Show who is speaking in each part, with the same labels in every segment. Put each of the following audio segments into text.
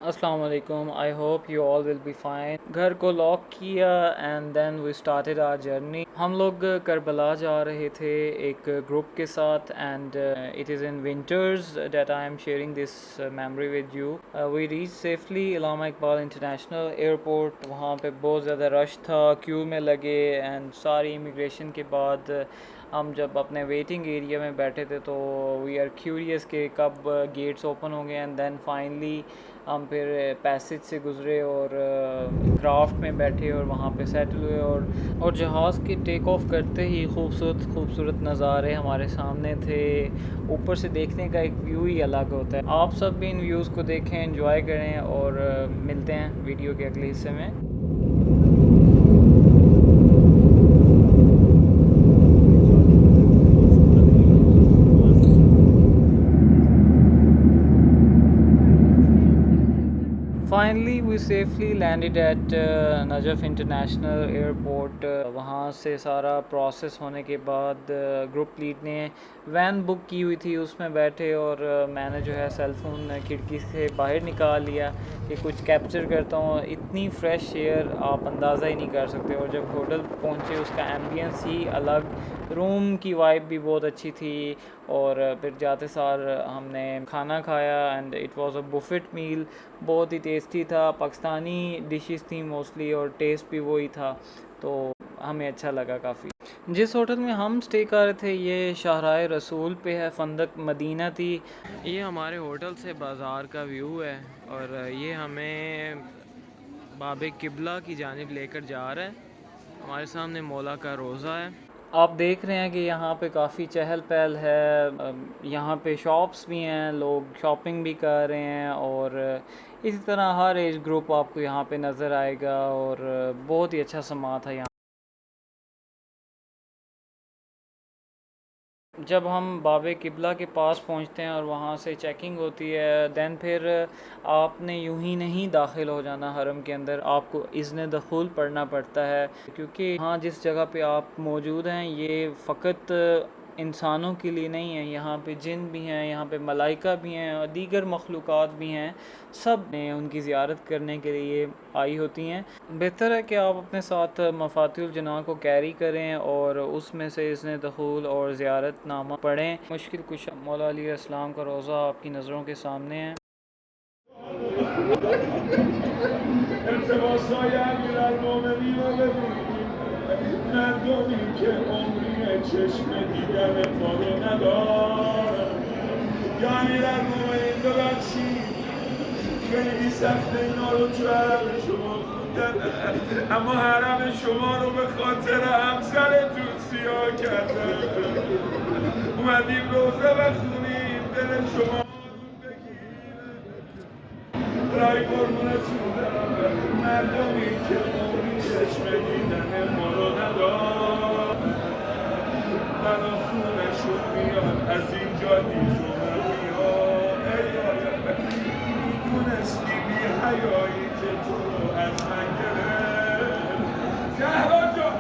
Speaker 1: السلام علیکم. I hope you all will be fine. گھر کو لاک کیا and then we started our journey. ہم لوگ کربلا جا رہے تھے ایک گروپ کے ساتھ and it is in winters that I am sharing this memory with you. We reach safely Allama Iqbal international airport. وہاں پہ بہت زیادہ رش تھا, کیو میں لگے اینڈ ساری امیگریشن کے بعد ہم جب اپنے ویٹنگ ایریا میں بیٹھے تھے تو وی آر کیوریس کہ کب گیٹس اوپن ہوں گے اینڈ دین فائنلی ہم پھر پیسج سے گزرے اور کرافٹ میں بیٹھے اور وہاں پہ سیٹل ہوئے اور جہاز کے ٹیک آف کرتے ہی خوبصورت نظارے ہمارے سامنے تھے. اوپر سے دیکھنے کا ایک ویو ہی الگ ہوتا ہے. آپ سب بھی ان ویوز کو دیکھیں, انجوائے کریں اور ملتے ہیں ویڈیو کے اگلے حصے میں. Finally we safely landed at Najaf international airport. وہاں سے سارا پروسیس ہونے کے بعد گروپ لیڈ نے وین بک کی ہوئی تھی, اس میں بیٹھے اور میں نے جو ہے سیل فون کھڑکی سے باہر نکال لیا کہ کچھ کیپچر کرتا ہوں. اتنی فریش ایئر آپ اندازہ ہی نہیں کر سکتے. اور جب ہوٹل پہنچے اس کا ایمبینس ہی الگ, روم کی وائب بھی بہت اچھی تھی. اور پھر جاتے سار ہم نے کھانا کھایا اینڈ اٹ واز اے بفٹ میل. بہت ہی ٹیسٹی تھا. پاکستانی ڈشز تھیں موسٹلی اور ٹیسٹ بھی وہی تھا, تو ہمیں اچھا لگا کافی. جس ہوٹل میں ہم سٹے کر رہے تھے یہ شاہراہ رسول پہ ہے, فندق مدینہ تھی. یہ ہمارے ہوٹل سے بازار کا ویو ہے اور یہ ہمیں باب قبلہ کی جانب لے کر جا رہا ہے. ہمارے سامنے مولا کا روضہ ہے. آپ دیکھ رہے ہیں کہ یہاں پہ کافی چہل پہل ہے. یہاں پہ شاپس بھی ہیں, لوگ شاپنگ بھی کر رہے ہیں اور اسی طرح ہر ایج گروپ آپ کو یہاں پہ نظر آئے گا اور بہت ہی اچھا سما تھا یہاں. جب ہم باب قبلہ کے پاس پہنچتے ہیں اور وہاں سے چیکنگ ہوتی ہے دین پھر آپ نے یوں ہی نہیں داخل ہو جانا حرم کے اندر. آپ کو اذن دخول پڑھنا پڑتا ہے کیونکہ ہاں جس جگہ پہ آپ موجود ہیں یہ فقط انسانوں کے لیے نہیں ہے. یہاں پہ جن بھی ہیں, یہاں پہ ملائکہ بھی ہیں اور دیگر مخلوقات بھی ہیں. سب نے ان کی زیارت کرنے کے لیے آئی ہوتی ہیں. بہتر ہے کہ آپ اپنے ساتھ مفاتیح الجناح کو کیری کریں اور اس میں سے اذن دخول اور زیارت نامہ پڑھیں. مشکل کشا مولا علیہ السلام کا روضہ آپ کی نظروں کے سامنے ہے. ارتباطای امیرالمومنین رو ببین مردمی که عمری چشم دیدن ما رو ندارن. یا امیرالمومنین ببخشید خیلی سخته اینا رو تو حرم شما خوندن, اما حرم شما رو به خاطر همسرتون سیاه کردن. اومدیم روزه بخونیم دل شما رای قربونتون برم. مردمی که عمری چشم دیدن ما رو ندارن, بنا خونشون میاد از اینجا دیزونم میاد. میدونستی بی حیایی که تو رو از من گرفت. زهرا جان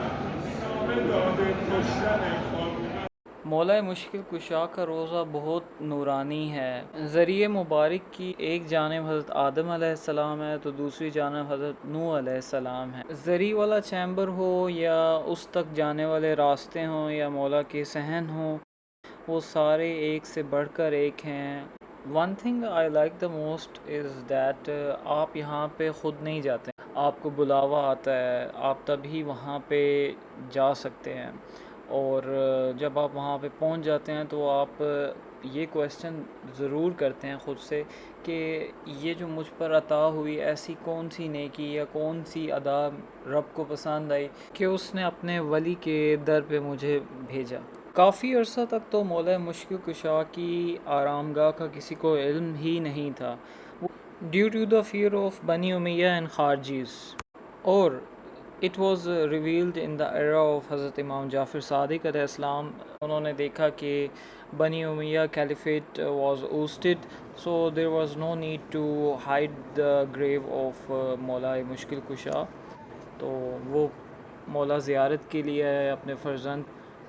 Speaker 1: نامه داده کشتن خانومم. مولا مشکل کشا کا روضہ بہت نورانی ہے. ذریعہ مبارک کی ایک جانب حضرت آدم علیہ السلام ہے تو دوسری جانب حضرت نوح علیہ السلام ہے. ذریعہ والا چیمبر ہو یا اس تک جانے والے راستے ہوں یا مولا کے صحن ہوں, وہ سارے ایک سے بڑھ کر ایک ہیں. One thing I like the most is that آپ یہاں پہ خود نہیں جاتے, آپ کو بلاوا آتا ہے, آپ تبھی وہاں پہ جا سکتے ہیں. اور جب آپ وہاں پہ پہنچ جاتے ہیں تو آپ یہ کویسچن ضرور کرتے ہیں خود سے کہ یہ جو مجھ پر عطا ہوئی ایسی کون سی نیکی یا کون سی ادا رب کو پسند آئی کہ اس نے اپنے ولی کے در پہ مجھے بھیجا. کافی عرصہ تک تو مولا مشکل کشا کی آرام گاہ کا کسی کو علم ہی نہیں تھا, due to the fear of Bani Umayya and خارجیز. اور it was revealed in the era of Hazrat Imam جعفر صادق علیہ السلام. انہوں نے دیکھا کہ Bani Umayya caliphate was ousted, so there was no need to hide the grave of Maula Mushkil کشا. تو وہ مولا زیارت کے لیے آئے اپنے فرزند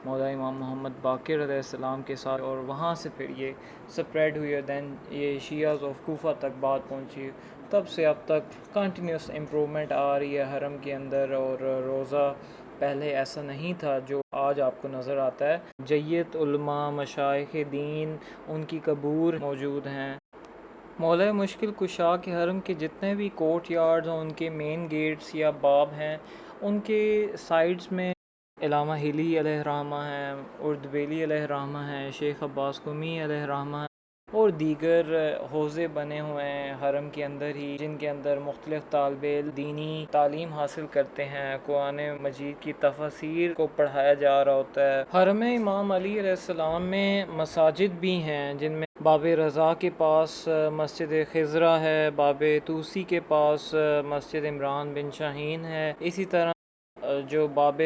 Speaker 1: مولا امام محمد باقر علیہ السلام کے ساتھ، اور وہاں سے پھر یہ سپریڈ ہوئی اور دین یہ شیعہز آف کوفہ تک بات پہنچی. تب سے اب تک کنٹینیوس امپرومنٹ آ رہی ہے حرم کے اندر، اور روزہ پہلے ایسا نہیں تھا جو آج آپ کو نظر آتا ہے. جیت علماء، مشائخ دین، ان کی قبور موجود ہیں. مولا مشکل کشا کے حرم کے جتنے بھی کورٹ یارڈز ہیں، ان کے مین گیٹس یا باب ہیں، ان کے سائڈز میں علامہ ہلی علیہ الرحمہ ہیں، اردبیلی علیہ الرحمہ ہیں، شیخ عباس قمی علیہ الرحمہ ہیں، اور دیگر حوضے بنے ہوئے ہیں حرم کے اندر ہی، جن کے اندر مختلف طالب علم دینی تعلیم حاصل کرتے ہیں. قرآن مجید کی تفاسیر کو پڑھایا جا رہا ہوتا ہے. حرم امام علی علیہ السلام میں مساجد بھی ہیں، جن میں باب رضا کے پاس مسجد خضرہ ہے، باب توسی کے پاس مسجد عمران بن شاہین ہے. اسی طرح جو باب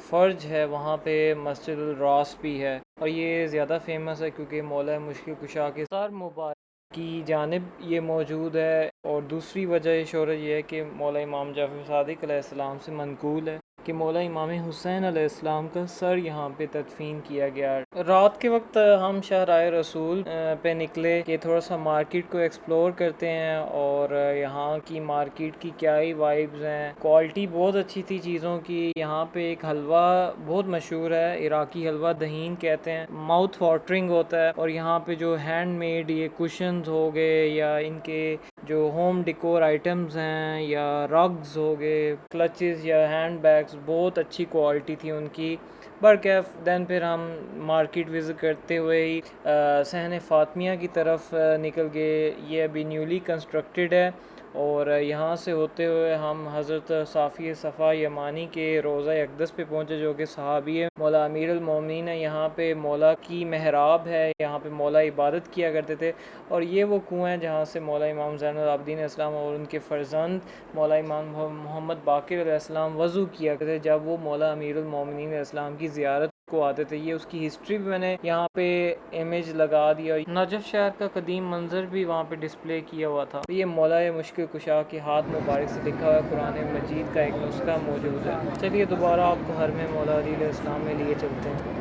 Speaker 1: فرج ہے وہاں پہ مسجد الراس بھی ہے، اور یہ زیادہ فیمس ہے کیونکہ مولا مشکل کشا کے سر مبارک کی جانب یہ موجود ہے. اور دوسری وجہ شہرت یہ ہے کہ مولا امام جعفر صادق علیہ السلام سے منقول ہے کہ مولا امام حسین علیہ السلام کا سر یہاں پہ تدفین کیا گیا. رات کے وقت ہم شاہراہ رسول پہ نکلے کہ تھوڑا سا مارکیٹ کو ایکسپلور کرتے ہیں، اور یہاں کی مارکیٹ کی کیا ہی وائبز ہیں. کوالٹی بہت اچھی تھی چیزوں کی. یہاں پہ ایک حلوہ بہت مشہور ہے، عراقی حلوہ دہین کہتے ہیں، ماؤتھ واٹرنگ ہوتا ہے. اور یہاں پہ جو ہینڈ میڈ یہ کوشنز ہو گئے، یا ان کے جو ہوم ڈیکور آئٹمز ہیں، یا رگز ہو گئے، کلچز یا ہینڈ بیگز، بہت اچھی کوالٹی تھی ان کی. برکیف دین پھر ہم مارکیٹ وزٹ کرتے ہوئے ہی صحن فاطمیہ کی طرف نکل گئے. یہ ابھی نیولی کنسٹرکٹڈ ہے، اور یہاں سے ہوتے ہوئے ہم حضرت صافی صفا یمانی کے روضہ اقدس پہ پہنچے، جو کہ صحابی ہے، مولا امیر المومنین ہے. یہاں پہ مولا کی محراب ہے، یہاں پہ مولا عبادت کیا کرتے تھے. اور یہ وہ کنواں ہے جہاں سے مولا امام زین العابدین علیہ السلام اور ان کے فرزند مولا امام محمد باقر علیہ السلام وضو کیا کرتے تھے جب وہ مولا امیر المومنین علیہ السلام کی زیارت کو آتے تھے. یہ اس کی ہسٹری بھی میں نے یہاں پہ امیج لگا دیا. نجف شہر کا قدیم منظر بھی وہاں پہ ڈسپلے کیا ہوا تھا. یہ مولا مشکل کشا کے ہاتھ مبارک سے لکھا ہوا قرآن مجید کا ایک نسخہ موجود ہے. چلیے دوبارہ آپ کو حرم مولا علی علیہ السلام میں لیے چلتے ہیں.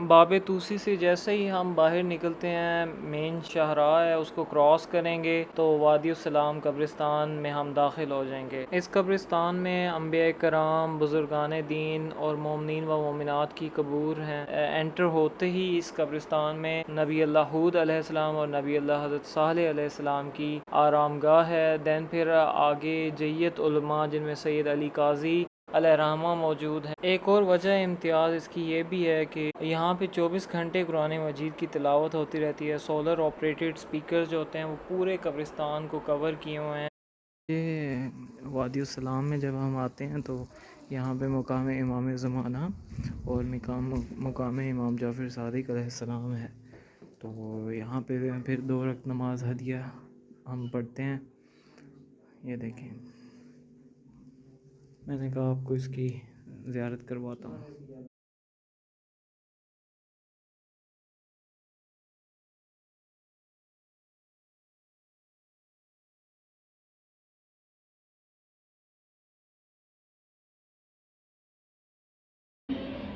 Speaker 1: باب توسی سے جیسے ہی ہم باہر نکلتے ہیں، مین شاہراہ ہے، اس کو کراس کریں گے تو وادی السلام قبرستان میں ہم داخل ہو جائیں گے. اس قبرستان میں انبیاء کرام، بزرگان دین اور مومنین و مومنات کی قبور ہیں. انٹر ہوتے ہی اس قبرستان میں نبی اللہ ہود علیہ السلام اور نبی اللہ حضرت صالح علیہ السلام کی آرام گاہ ہے. دین پھر آگے جیت علماء جن میں سید علی قاضی علیہ الرحمہ موجود ہیں. ایک اور وجہ امتیاز اس کی یہ بھی ہے کہ یہاں پہ 24 گھنٹے قرآن مجید کی تلاوت ہوتی رہتی ہے. سولر آپریٹڈ سپیکر جو ہوتے ہیں وہ پورے قبرستان کو کور کیے ہوئے ہیں. یہ وادی السلام میں جب ہم آتے ہیں تو یہاں پہ مقام امام زمانہ اور مقام امام جعفر صادق علیہ السلام ہے. تو یہاں پہ پھر 2 رکعت نماز ہدیہ ہم پڑھتے ہیں. یہ دیکھیں، میں نے کہا آپ کو اس کی زیارت کرواتا ہوں.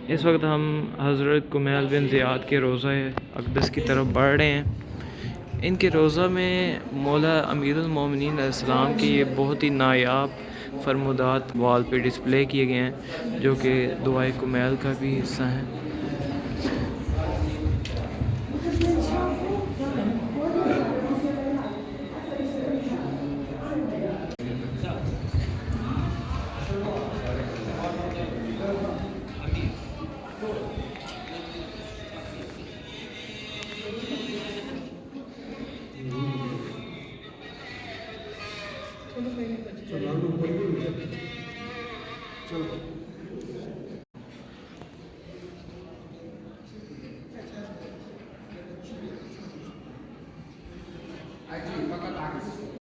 Speaker 1: اس وقت ہم حضرت کمیل بن زیاد کے روضہ اقدس کی طرف بڑھ رہے ہیں. ان کے روضہ میں مولا امیر المومنین علیہ السلام کی یہ بہت ہی نایاب فرمودات وال پہ ڈسپلے کیے گئے ہیں، جو کہ دعائے کمیل کا بھی حصہ ہیں.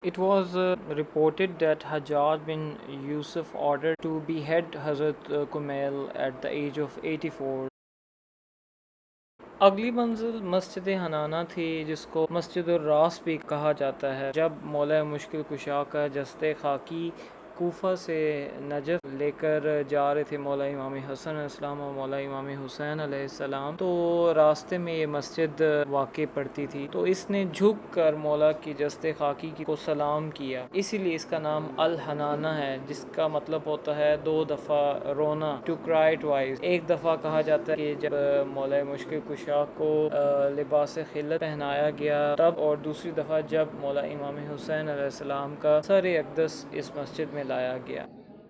Speaker 1: It was reported that Hajjaj bin Yusuf ordered to behead Hazrat Kumail at the age of 84. اگلی منزل مسجد حنانہ تھی، جس کو مسجد الراس بھی کہا جاتا ہے۔ جب مولا مشکل کشا کا جسد خاکی کوفہ سے نجف لے کر جا رہے تھے مولا امام حسن علیہ السلام اور مولا امام حسین علیہ السلام، تو راستے میں یہ مسجد واقع پڑتی تھی، تو اس نے جھک کر مولا کی جسد خاکی کو سلام کیا، اسی لیے اس کا نام الحنانہ ہے، جس کا مطلب ہوتا ہے دو دفعہ رونا، ٹو کرائی ٹوائس۔ ایک دفعہ کہا جاتا ہے کہ جب مولا مشکل کشا کو لباس خلت پہنایا گیا تب، اور دوسری دفعہ جب مولا امام حسین علیہ السلام کا سر اقدس اس مسجد میں لایا گیا۔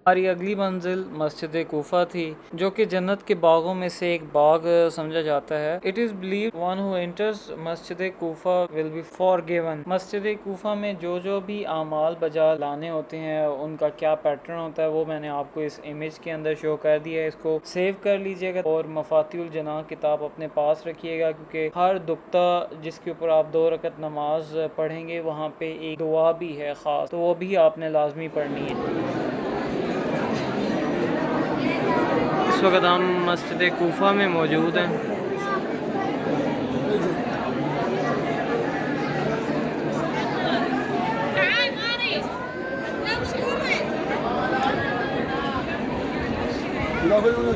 Speaker 1: ہماری اگلی منزل مسجد کوفہ تھی، جو کہ جنت کے باغوں میں سے ایک باغ سمجھا جاتا ہے۔ It is believed one who enters Masjid Kufa will be forgiven۔ مسجد کوفہ میں جو بھی اعمال بجا لانے ہوتے ہیں، ان کا کیا پیٹرن ہوتا ہے، وہ میں نے آپ کو اس امیج کے اندر شو کر دیا ہے۔ اس کو سیو کر لیجئے گا اور مفاتیح الجناح کتاب اپنے پاس رکھیے گا، کیونکہ ہر نقطہ جس کے اوپر آپ 2 رکعت نماز پڑھیں گے، وہاں پہ ایک دعا بھی ہے خاص، تو وہ بھی آپ نے لازمی پڑھنی ہے۔ اس وقت ہم مسجد کوفہ میں موجود ہیں۔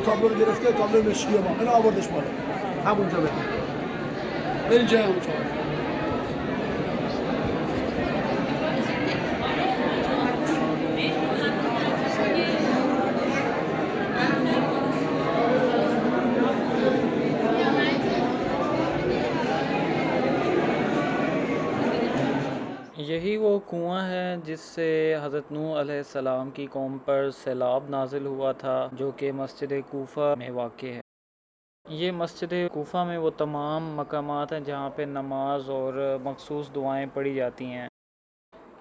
Speaker 2: تابلو رو گرفته، تابلو مشکی ما اینو آوردش بالا همونجا بده برین جای همون تابلو.
Speaker 1: یہی وہ کنواں ہے جس سے حضرت نوح علیہ السلام کی قوم پر سیلاب نازل ہوا تھا، جو کہ مسجد کوفہ میں واقع ہے۔ یہ مسجد کوفہ میں وہ تمام مقامات ہیں جہاں پہ نماز اور مخصوص دعائیں پڑھی جاتی ہیں۔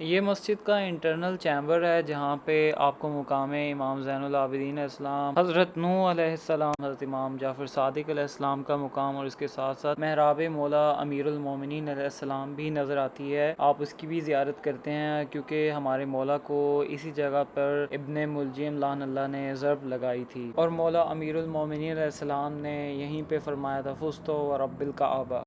Speaker 1: یہ مسجد کا انٹرنل چیمبر ہے، جہاں پہ آپ کو مقام امام زین العابدین علیہ السلام، حضرت نوح علیہ السلام، حضرت امام جعفر صادق علیہ السلام کا مقام، اور اس کے ساتھ ساتھ محراب مولا امیر المومنین علیہ السلام بھی نظر آتی ہے۔ آپ اس کی بھی زیارت کرتے ہیں، کیونکہ ہمارے مولا کو اسی جگہ پر ابن ملجم لعن اللہ نے ضرب لگائی تھی، اور مولا امیر المومنین علیہ السلام نے یہیں پہ فرمایا تھا فزت ورب الکعبہ۔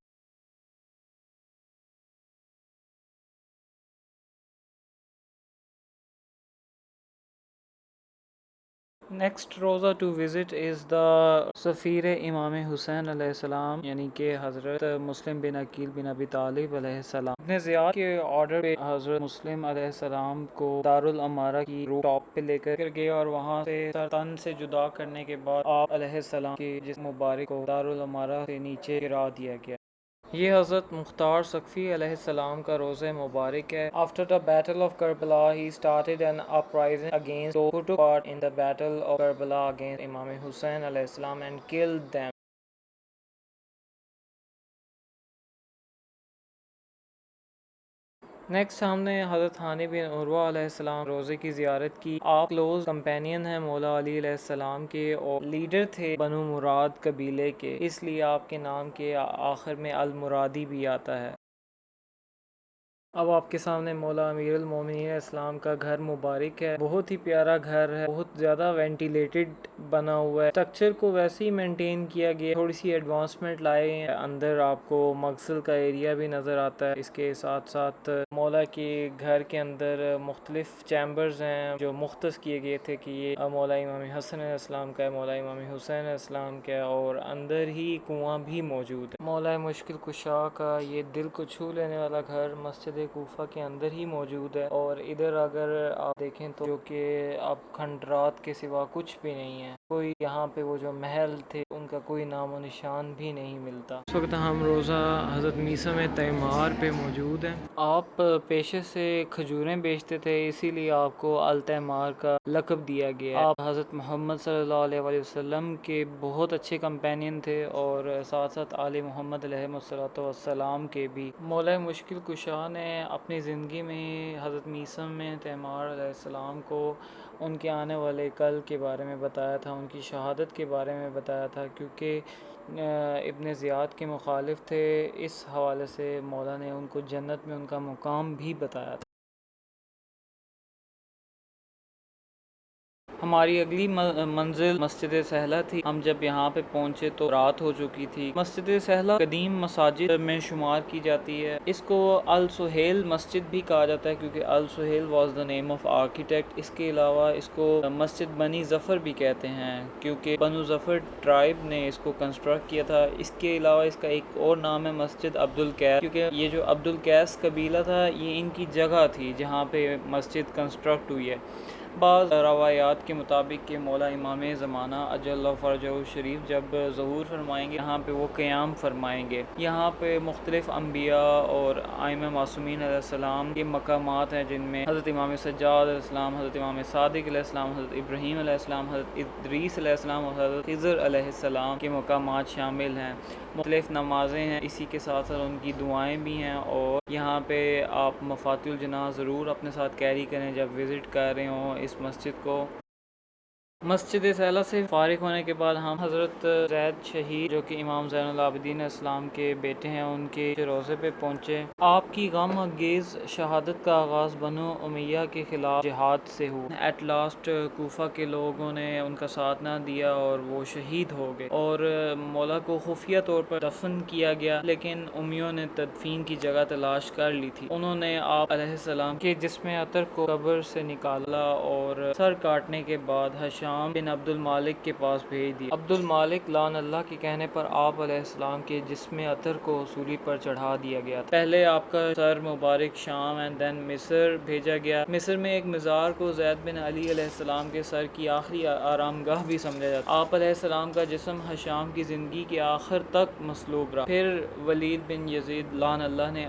Speaker 1: نیکسٹ روزہ ٹو وزٹ از دا سفیر امام حسین علیہ السلام، یعنی کہ حضرت مسلم بن عقیل بن ابی طالب علیہ السلام۔ ابن زیاد کے آرڈر پہ حضرت مسلم علیہ السلام کو دارالامارہ کی روف ٹاپ پہ لے کر گئے، اور وہاں سے سر تن سے جدا کرنے کے بعد آپ علیہ السلام کی جسم مبارک کو دارالامارہ سے نیچے گرا دیا گیا۔ یہ حضرت مختار سقفی علیہ السلام کا روضہ مبارک ہے۔ After the battle of Karbala, he started an uprising against those who took part in the battle of Karbala against Imam Hussain علیہ السلام and killed them. نیکسٹ ہم نے حضرت ہانی بن عروہ علیہ السلام روزے کی زیارت کی۔ آپ کلوز کمپینین ہیں مولا علی علیہ السلام کے، اور لیڈر تھے بنو مراد قبیلے کے، اس لیے آپ کے نام کے آخر میں المرادی بھی آتا ہے۔ اب آپ کے سامنے مولا امیر المومنین علیہ السلام کا گھر مبارک ہے، بہت ہی پیارا گھر ہے، بہت زیادہ وینٹیلیٹڈ بنا ہوا ہے، اسٹرکچر کو ویسے ہی مینٹین کیا گیا، تھوڑی سی ایڈوانسمنٹ لائے ہیں۔ اندر آپ کو مغسل کا ایریا بھی نظر آتا ہے، اس کے ساتھ ساتھ مولا کے گھر کے اندر مختلف چیمبرز ہیں جو مختص کیے گئے تھے کہ یہ مولا امام حسن علیہ السلام کا ہے، مولا امام حسین علیہ السلام کا ہے، اور اندر ہی کنواں بھی موجود ہے۔ مولا مشکل کشا کا یہ دل کو چھو لینے والا گھر مسجد کوفہ کے اندر ہی موجود ہے، اور ادھر اگر آپ دیکھیں تو جو کہ اب کھنڈرات کے سوا کچھ بھی نہیں ہے، کوئی یہاں پہ وہ جو محل تھے ان کا کوئی نام و نشان بھی نہیں ملتا۔ اس وقت ہم روزہ حضرت میثم تیمار پہ موجود ہیں۔ آپ پیشے سے کھجوریں بیچتے تھے، اسی لیے آپ کو التیمار کا لقب دیا گیا ہے۔ آپ حضرت محمد صلی اللہ علیہ وآلہ وسلم کے بہت اچھے کمپینین تھے، اور ساتھ ساتھ آل محمد علیہ السلام کے بھی۔ مولا مشکل کشا نے اپنی زندگی میں حضرت میثم میں تیمار علیہ السلام کو ان کے آنے والے کل کے بارے میں بتایا تھا، ان کی شہادت کے بارے میں بتایا تھا، کیونکہ ابن زیاد کے مخالف تھے، اس حوالے سے مولا نے ان کو جنت میں ان کا مقام بھی بتایا تھا۔ ہماری اگلی منزل مسجد سہلہ تھی. ہم جب یہاں پہ پہنچے تو رات ہو چکی تھی. مسجد سہلہ قدیم مساجد میں شمار کی جاتی ہے. اس کو السہیل مسجد بھی کہا جاتا ہے کیونکہ Al Suhail was the name of architect. اس کے علاوہ اس کو مسجد بنی ظفر بھی کہتے ہیں کیونکہ بنو ظفر ٹرائب نے اس کو کنسٹرکٹ کیا تھا. اس کے علاوہ اس کا ایک اور نام ہے مسجد عبد القیس کیونکہ یہ جو عبد القیس قبیلہ تھا یہ ان کی جگہ تھی جہاں پہ مسجد کنسٹرکٹ ہوئی ہے. بعض روایات کے مطابق کہ مولا امام زمانہ اجل اللہ فرجہ شریف جب ظہور فرمائیں گے یہاں پہ وہ قیام فرمائیں گے. یہاں پہ مختلف انبیاء اور ائمہ معصومین علیہ السلام کے مقامات ہیں جن میں حضرت امام سجاد علیہ السلام، حضرت امام صادق علیہ السلام، حضرت ابراہیم علیہ السلام، حضرت ادریس علیہ السلام اور حضرت خضر علیہ السلام کے مقامات شامل ہیں. مختلف نمازیں ہیں، اسی کے ساتھ ساتھ ان کی دعائیں بھی ہیں. اور یہاں پہ آپ مفاتیح الجناح ضرور اپنے ساتھ کیری کریں جب وزٹ کر رہے ہوں اس مسجد کو. مسجد سہلہ سے فارغ ہونے کے بعد ہم حضرت زید شہید جو کہ امام زین العابدین اسلام کے بیٹے ہیں ان کے روضے پہ پہنچے. آپ کی غم انگیز شہادت کا آغاز بنو امیہ کے خلاف جہاد سے ہوا. ایٹ لاسٹ کوفہ کے لوگوں نے ان کا ساتھ نہ دیا اور وہ شہید ہو گئے اور مولا کو خفیہ طور پر دفن کیا گیا لیکن امیوں نے تدفین کی جگہ تلاش کر لی تھی. انہوں نے آپ علیہ السلام کے جسم اطہر کو قبر سے نکالا اور سر کاٹنے کے بعد حشام بن عبد المالک کے پاس بھیج دیا. عبد المالک لعن اللہ کے کہنے پر آپ علیہ السلام کے جسم اطہر کو سولی پر چڑھا دیا گیا. پہلے آپ کا سر مبارک شام اینڈ دین مصر بھیجا گیا. مصر میں ایک مزار کو زید بن علی علیہ السلام کے سر کی آخری آرام گاہ بھی سمجھا جاتا. آپ علیہ السلام کا جسم حشام کی زندگی کے آخر تک مصلوب رہا. پھر ولید بن یزید لعن اللہ نے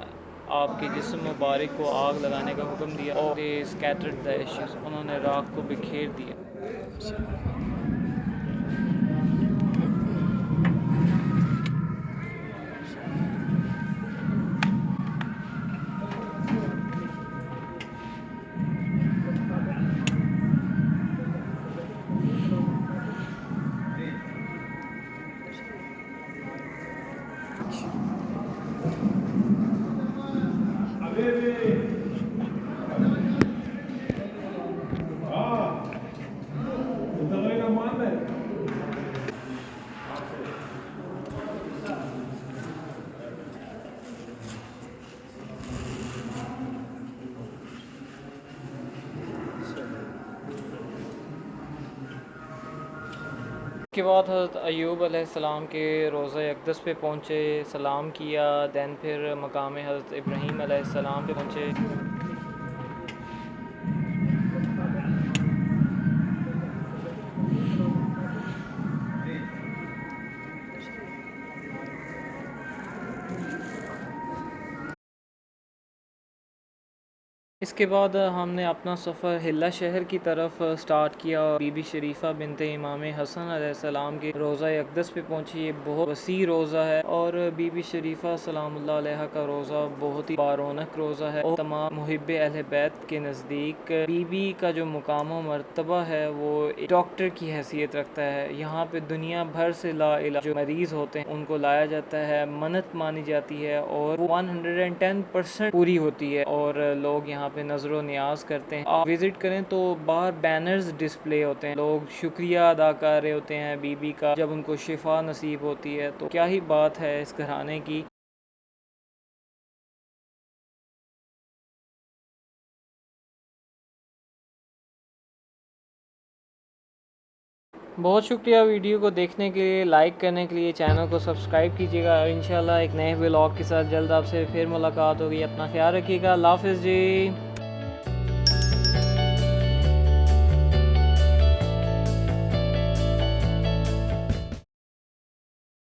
Speaker 1: آپ کے جسم مبارک کو آگ لگانے کا حکم دیا اور اسکیٹرڈ دی ایشز، انہوں نے راکھ کو بکھیر دیا. اس کے بعد حضرت ایوب علیہ السلام کے روضہ اقدس پہ پہنچے، سلام کیا. دین پھر مقام حضرت ابراہیم علیہ السلام پہ پہنچے. اس کے بعد ہم نے اپنا سفر حلہ شہر کی طرف سٹارٹ کیا. بی بی شریفہ بنت امام حسن علیہ السلام کے روضہ اقدس پہ پہنچی. یہ بہت وسیع روضہ ہے اور بی بی شریفہ سلام اللہ علیہ کا روضہ بہت ہی بارونق روضہ ہے اور تمام محب اہل بیت کے نزدیک بی بی کا جو مقام و مرتبہ ہے وہ ڈاکٹر کی حیثیت رکھتا ہے. یہاں پہ دنیا بھر سے لا علاج جو مریض ہوتے ہیں ان کو لایا جاتا ہے، منت مانی جاتی ہے اور وہ 110% پوری ہوتی ہے اور لوگ یہاں پہ نظر و نیاز کرتے ہیں. آپ وزٹ کریں تو باہر بینرز ڈسپلے ہوتے ہیں، لوگ شکریہ ادا کر رہے ہوتے ہیں بی بی کا جب ان کو شفا نصیب ہوتی ہے. تو کیا ہی بات ہے اس گھرانے کی. بہت شکریہ ویڈیو کو دیکھنے کے لیے، لائک کرنے کے لیے، چینل کو سبسکرائب کیجیے گا اور انشاءاللہ ایک نئے ولاگ کے ساتھ جلد آپ سے پھر ملاقات ہوگی. اپنا خیال رکھیے گا. اللہ حافظ جی.